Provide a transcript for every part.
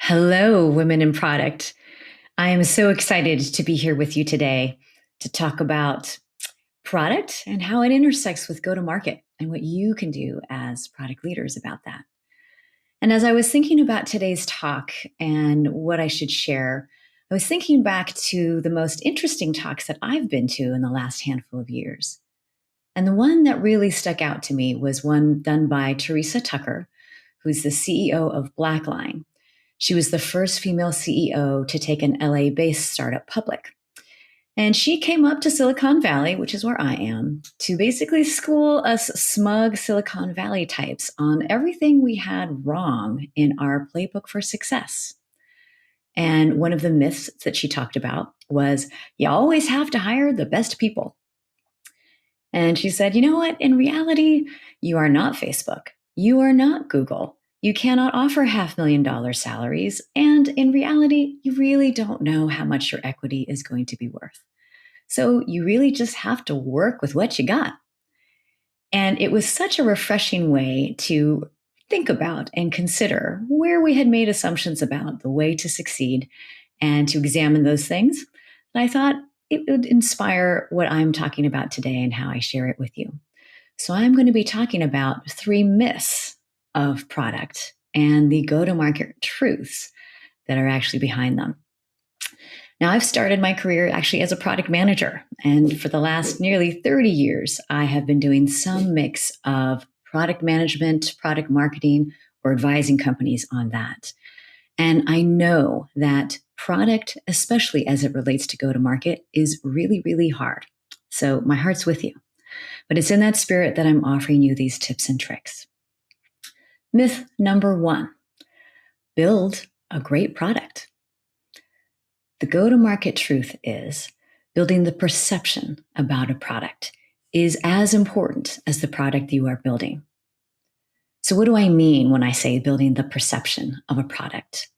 Hello, women in product. I am so excited to be here with you today to talk about product and how it intersects with go to market and what you can do as product leaders about that. And as I was thinking about today's talk and what I should share, I was thinking back to the most interesting talks that I've been to in the last handful of years. And the one that really stuck out to me was one done by Teresa Tucker, who's the CEO of Blackline. She was the first female CEO to take an LA-based startup public. And she came up to Silicon Valley, which is where I am, to basically school us smug Silicon Valley types on everything we had wrong in our playbook for success. And one of the myths that she talked about was you always have to hire the best people. And she said, you know what? In reality, you are not Facebook. You are not Google. You cannot offer $500,000 salaries. And in reality, you really don't know how much your equity is going to be worth. So you really just have to work with what you got. And it was such a refreshing way to think about and consider where we had made assumptions about the way to succeed and to examine those things. And I thought it would inspire what I'm talking about today and how I share it with you. So I'm going to be talking about 3 myths of product and the go-to-market truths that are actually behind them. Now, I've started my career actually as a product manager, and for the last nearly 30 years, I have been doing some mix of product management, product marketing, or advising companies on that. And I know that product, especially as it relates to go-to-market, is really, really hard. So my heart's with you. But it's in that spirit that I'm offering you these tips and tricks. Myth number 1, build a great product. The go-to-market truth is building the perception about a product is as important as the product you are building. So what do I mean when I say building the perception of a product?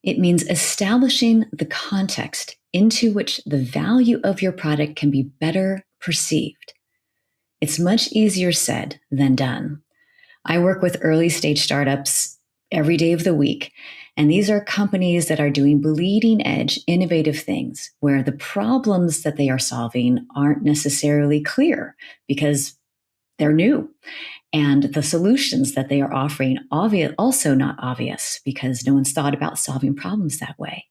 It means establishing the context into which the value of your product can be better perceived. It's much easier said than done. I work with early stage startups every day of the week, and these are companies that are doing bleeding edge, innovative things where the problems that they are solving aren't necessarily clear because they're new. And the solutions that they are offering also not obvious because no one's thought about solving problems that way.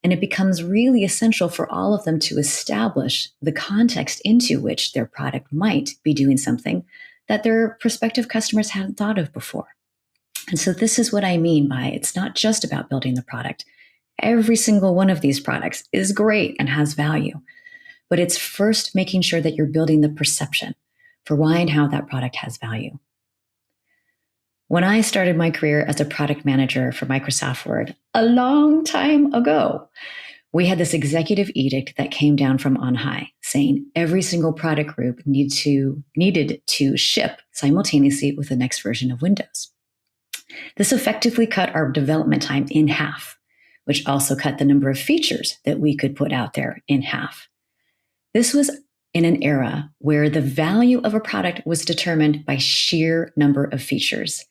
And it becomes really essential for all of them to establish the context into which their product might be doing something that their prospective customers hadn't thought of before. And so this is what I mean by it's not just about building the product. Every single one of these products is great and has value, but it's first making sure that you're building the perception for why and how that product has value. When I started my career as a product manager for Microsoft Word a long time ago, we had this executive edict that came down from on high saying every single product group needed to ship simultaneously with the next version of Windows. This effectively cut our development time in half, which also cut the number of features that we could put out there in half. This was in an era where the value of a product was determined by sheer number of features.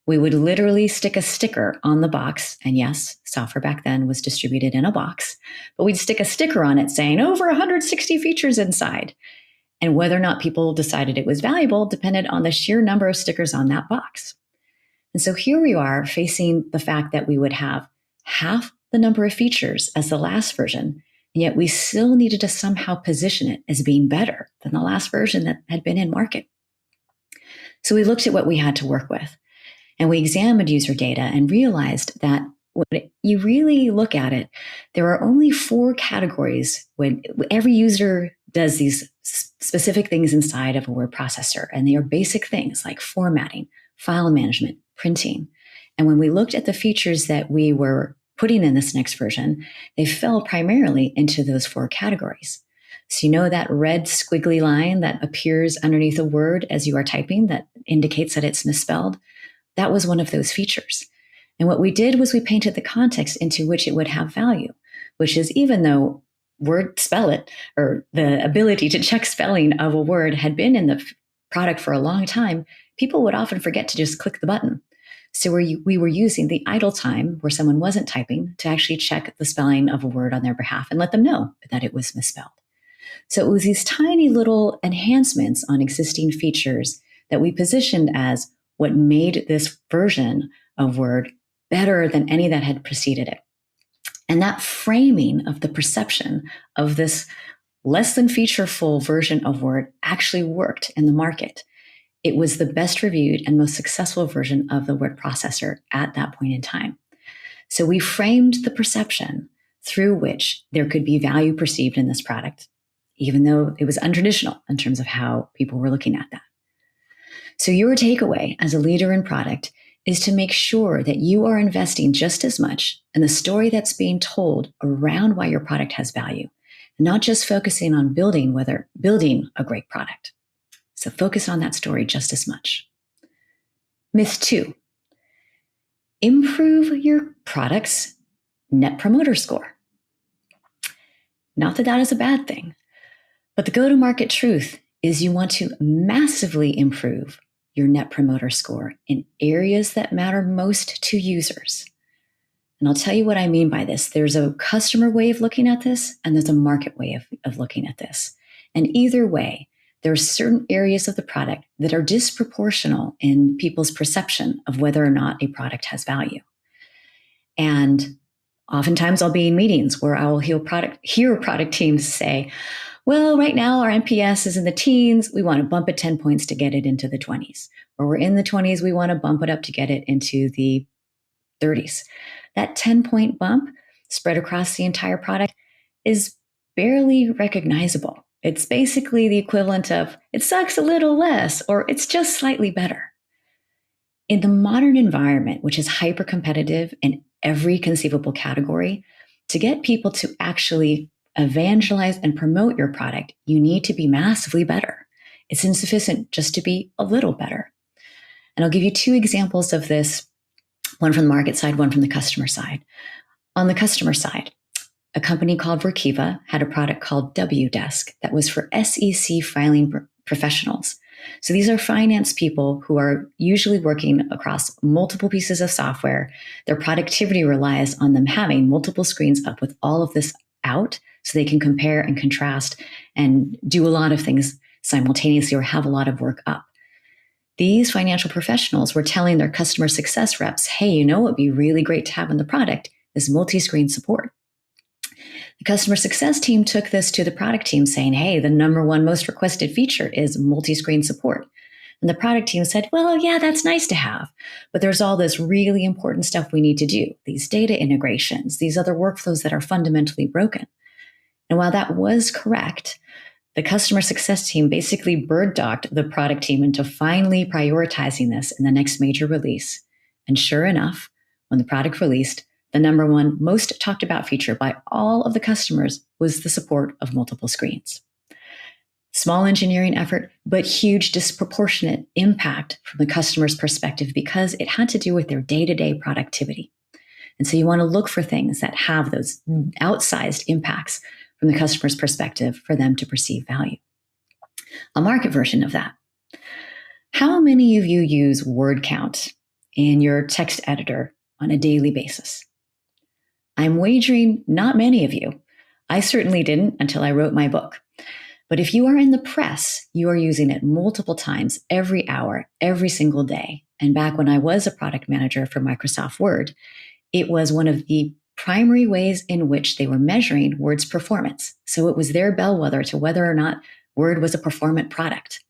We would literally stick a sticker on the box. And yes, software back then was distributed in a box, but we'd stick a sticker on it saying over 160 features inside. And whether or not people decided it was valuable depended on the sheer number of stickers on that box. And so here we are facing the fact that we would have half the number of features as the last version, and yet we still needed to somehow position it as being better than the last version that had been in market. So we looked at what we had to work with. And we examined user data and realized that when you really look at it, there are only 4 categories when every user does these specific things inside of a word processor. And they are basic things like formatting, file management, printing. And when we looked at the features that we were putting in this next version, they fell primarily into those 4 categories. So you know that red squiggly line that appears underneath a word as you are typing that indicates that it's misspelled? That was one of those features. And what we did was we painted the context into which it would have value, which is even though word spell it or the ability to check spelling of a word had been in the product for a long time, people would often forget to just click the button. So we were using the idle time where someone wasn't typing to actually check the spelling of a word on their behalf and let them know that it was misspelled. So it was these tiny little enhancements on existing features that we positioned as what made this version of Word better than any that had preceded it. And that framing of the perception of this less than featureful version of Word actually worked in the market. It was the best reviewed and most successful version of the word processor at that point in time. So we framed the perception through which there could be value perceived in this product, even though it was untraditional in terms of how people were looking at that. So your takeaway as a leader in product is to make sure that you are investing just as much in the story that's being told around why your product has value, not just focusing on building a great product. So focus on that story just as much. Myth 2, improve your product's net promoter score. Not that that is a bad thing, but the go-to-market truth is you want to massively improve your net promoter score in areas that matter most to users. And I'll tell you what I mean by this. There's a customer way of looking at this, and there's a market way of looking at this. And either way, there are certain areas of the product that are disproportional in people's perception of whether or not a product has value. And oftentimes I'll be in meetings where I will hear product teams say, well, right now our NPS is in the teens. We want to bump it 10 points to get it into the 20s. Or we're in the 20s. We want to bump it up to get it into the 30s. That 10-point bump spread across the entire product is barely recognizable. It's basically the equivalent of it sucks a little less, or it's just slightly better. In the modern environment, which is hyper competitive in every conceivable category, to get people to actually evangelize and promote your product, you need to be massively better. It's insufficient just to be a little better. And I'll give you 2 examples of this, one from the market side, one from the customer side. On the customer side, a company called Workiva had a product called WDesk that was for SEC filing professionals. So these are finance people who are usually working across multiple pieces of software. Their productivity relies on them having multiple screens up with all of this out so they can compare and contrast and do a lot of things simultaneously or have a lot of work up. These financial professionals were telling their customer success reps, hey, you know what would be really great to have in the product is multi-screen support. The customer success team took this to the product team saying, hey, the number one most requested feature is multi-screen support. And the product team said, well, yeah, that's nice to have, but there's all this really important stuff we need to do, these data integrations, these other workflows that are fundamentally broken. And while that was correct, the customer success team basically bird-dogged the product team into finally prioritizing this in the next major release. And sure enough, when the product released, the number one most talked about feature by all of the customers was the support of multiple screens. Small engineering effort, but huge disproportionate impact from the customer's perspective because it had to do with their day-to-day productivity. And so you want to look for things that have those outsized impacts from the customer's perspective for them to perceive value. A market version of that. How many of you use word count in your text editor on a daily basis? I'm wagering not many of you. I certainly didn't until I wrote my book. But if you are in the press, you are using it multiple times every hour, every single day. And back when I was a product manager for Microsoft Word, it was one of the primary ways in which they were measuring Word's performance. So it was their bellwether to whether or not Word was a performant product.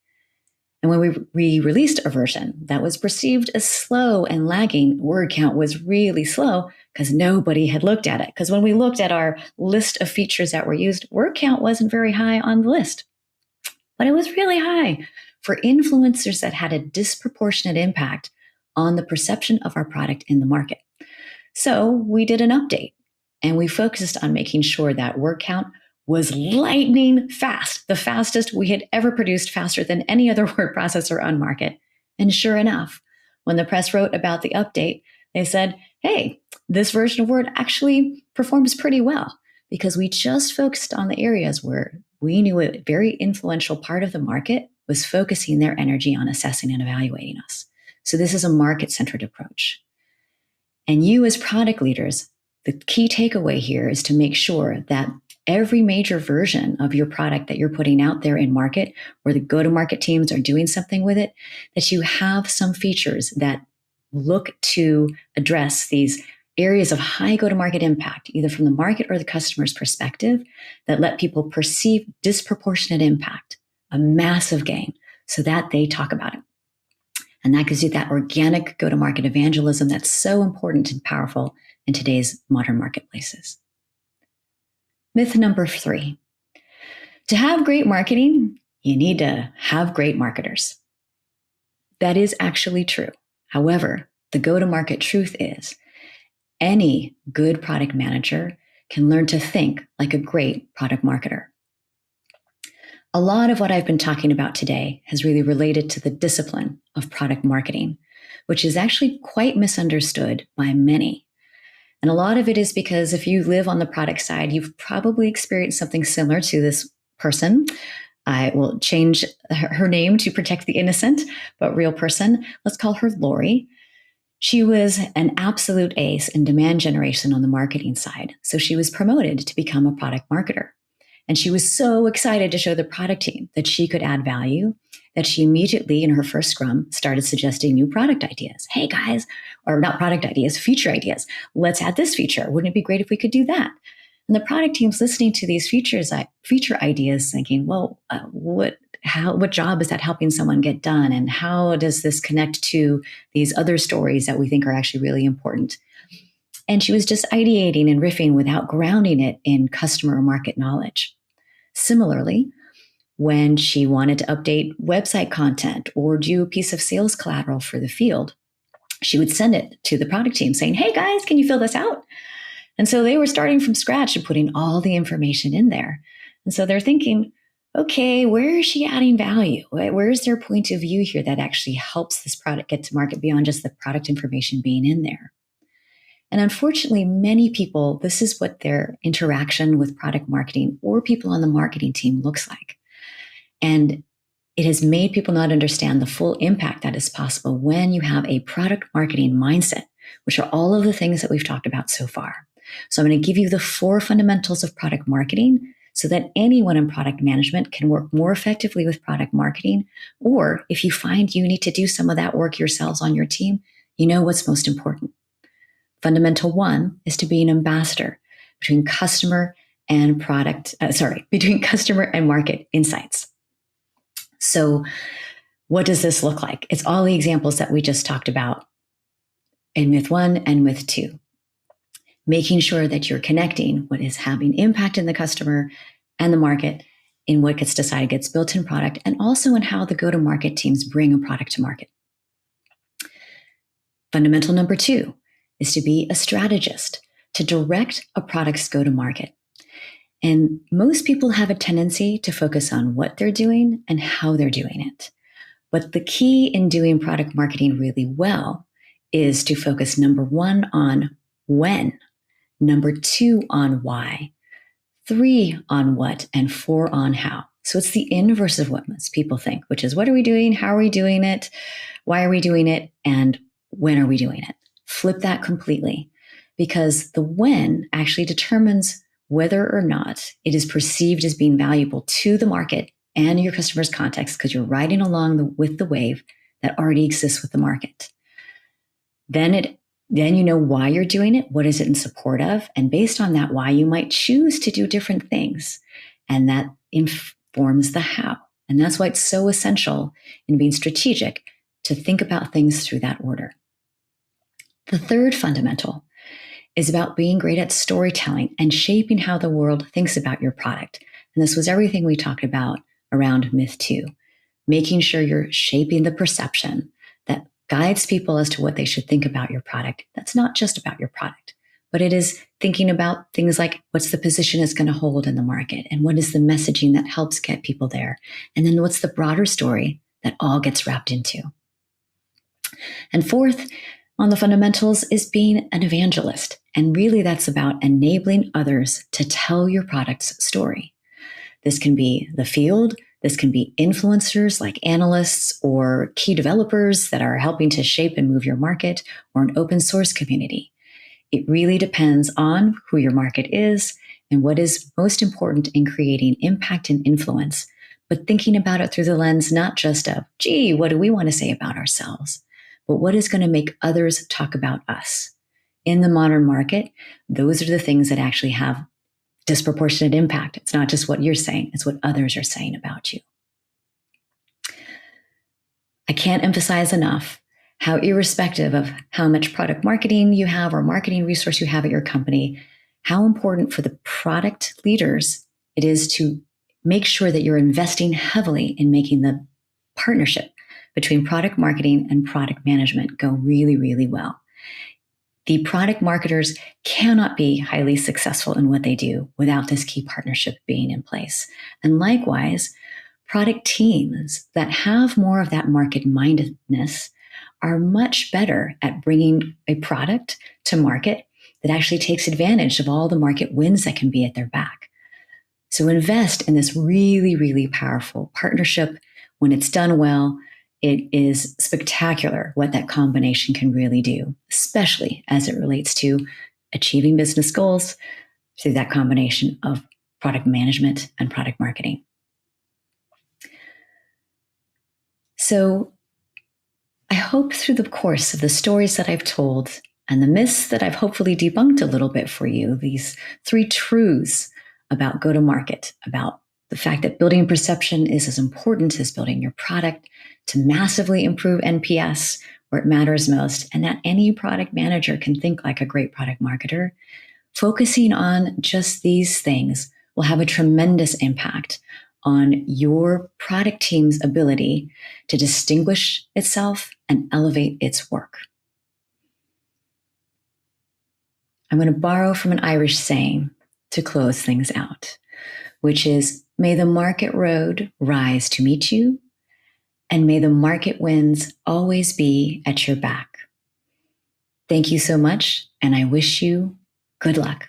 And when we released a version that was perceived as slow and lagging, word count was really slow because nobody had looked at it. Because when we looked at our list of features that were used, word count wasn't very high on the list. But it was really high for influencers that had a disproportionate impact on the perception of our product in the market. So we did an update and we focused on making sure that word count was lightning fast, the fastest we had ever produced, faster than any other word processor on market. And sure enough, when the press wrote about the update, they said, hey, this version of Word actually performs pretty well because we just focused on the areas where we knew a very influential part of the market was focusing their energy on assessing and evaluating us. So this is a market-centered approach. And you as product leaders, the key takeaway here is to make sure that every major version of your product that you're putting out there in market, or the go-to-market teams are doing something with it, that you have some features that look to address these areas of high go-to-market impact, either from the market or the customer's perspective, that let people perceive disproportionate impact, a massive gain, so that they talk about it. And that gives you that organic go-to-market evangelism that's so important and powerful in today's modern marketplaces. Myth number 3. To have great marketing, you need to have great marketers. That is actually true. However, the go-to-market truth is any good product manager can learn to think like a great product marketer. A lot of what I've been talking about today has really related to the discipline of product marketing, which is actually quite misunderstood by many. And a lot of it is because if you live on the product side, you've probably experienced something similar to this person. I will change her name to protect the innocent, but real person. Let's call her Lori. She was an absolute ace in demand generation on the marketing side. So she was promoted to become a product marketer. And she was so excited to show the product team that she could add value that she immediately, in her first scrum, started suggesting new product ideas. Hey guys, or not product ideas, feature ideas. Let's add this feature. Wouldn't it be great if we could do that? And the product team's listening to these feature ideas thinking, well, what job is that helping someone get done? And how does this connect to these other stories that we think are actually really important? And she was just ideating and riffing without grounding it in customer or market knowledge. Similarly, when she wanted to update website content or do a piece of sales collateral for the field, she would send it to the product team saying, hey guys, can you fill this out? And so they were starting from scratch and putting all the information in there. And so they're thinking, okay, where is she adding value? Where is their point of view here that actually helps this product get to market beyond just the product information being in there? And unfortunately, many people, this is what their interaction with product marketing or people on the marketing team looks like. And it has made people not understand the full impact that is possible when you have a product marketing mindset, which are all of the things that we've talked about so far. So I'm going to give you the 4 fundamentals of product marketing so that anyone in product management can work more effectively with product marketing. Or if you find you need to do some of that work yourselves on your team, you know what's most important. Fundamental 1 is to be an ambassador between customer and between customer and market insights. So what does this look like? It's all the examples that we just talked about in myth 1 and myth 2. Making sure that you're connecting what is having impact in the customer and the market in what gets decided gets built in product, and also in how the go-to-market teams bring a product to market. Fundamental number 2 is to be a strategist, to direct a product's go-to-market. And most people have a tendency to focus on what they're doing and how they're doing it. But the key in doing product marketing really well is to focus, number 1, on when, number 2, on why, 3, on what, and 4, on how. So it's the inverse of what most people think, which is what are we doing, how are we doing it, why are we doing it, and when are we doing it? Flip that completely, because the when actually determines whether or not it is perceived as being valuable to the market and your customer's context, because you're riding along with the wave that already exists with the market. Then you know why you're doing it, what is it in support of, and based on that why, you might choose to do different things, and that informs the how. And that's why it's so essential in being strategic to think about things through that order. The third fundamental is about being great at storytelling and shaping how the world thinks about your product. And this was everything we talked about around myth 2, making sure you're shaping the perception that guides people as to what they should think about your product. That's not just about your product, but it is thinking about things like what's the position it's going to hold in the market, and what is the messaging that helps get people there, and then what's the broader story that all gets wrapped into. And fourth, on the fundamentals, is being an evangelist. And really that's about enabling others to tell your product's story. This can be the field, This can be influencers like analysts or key developers that are helping to shape and move your market, or an open source community. It really depends on who your market is and what is most important in creating impact and influence, but thinking about it through the lens not just of, gee, what do we want to say about ourselves, but what is going to make others talk about us. In the modern market, those are the things that actually have disproportionate impact. It's not just what you're saying, it's what others are saying about you. I can't emphasize enough how, irrespective of how much product marketing you have or marketing resource you have at your company, how important for the product leaders it is to make sure that you're investing heavily in making the partnership between product marketing and product management go really, really well. The product marketers cannot be highly successful in what they do without this key partnership being in place. And likewise, product teams that have more of that market mindedness are much better at bringing a product to market that actually takes advantage of all the market wins that can be at their back. So invest in this really, really powerful partnership. When it's done well, it is spectacular what that combination can really do, especially as it relates to achieving business goals through that combination of product management and product marketing. So I hope through the course of the stories that I've told and the myths that I've hopefully debunked a little bit for you, these 3 truths about go-to-market, about the fact that building perception is as important as building your product to massively improve NPS where it matters most, and that any product manager can think like a great product marketer. Focusing on just these things will have a tremendous impact on your product team's ability to distinguish itself and elevate its work. I'm going to borrow from an Irish saying to close things out, which is, may the market road rise to meet you, and may the market winds always be at your back. Thank you so much, and I wish you good luck.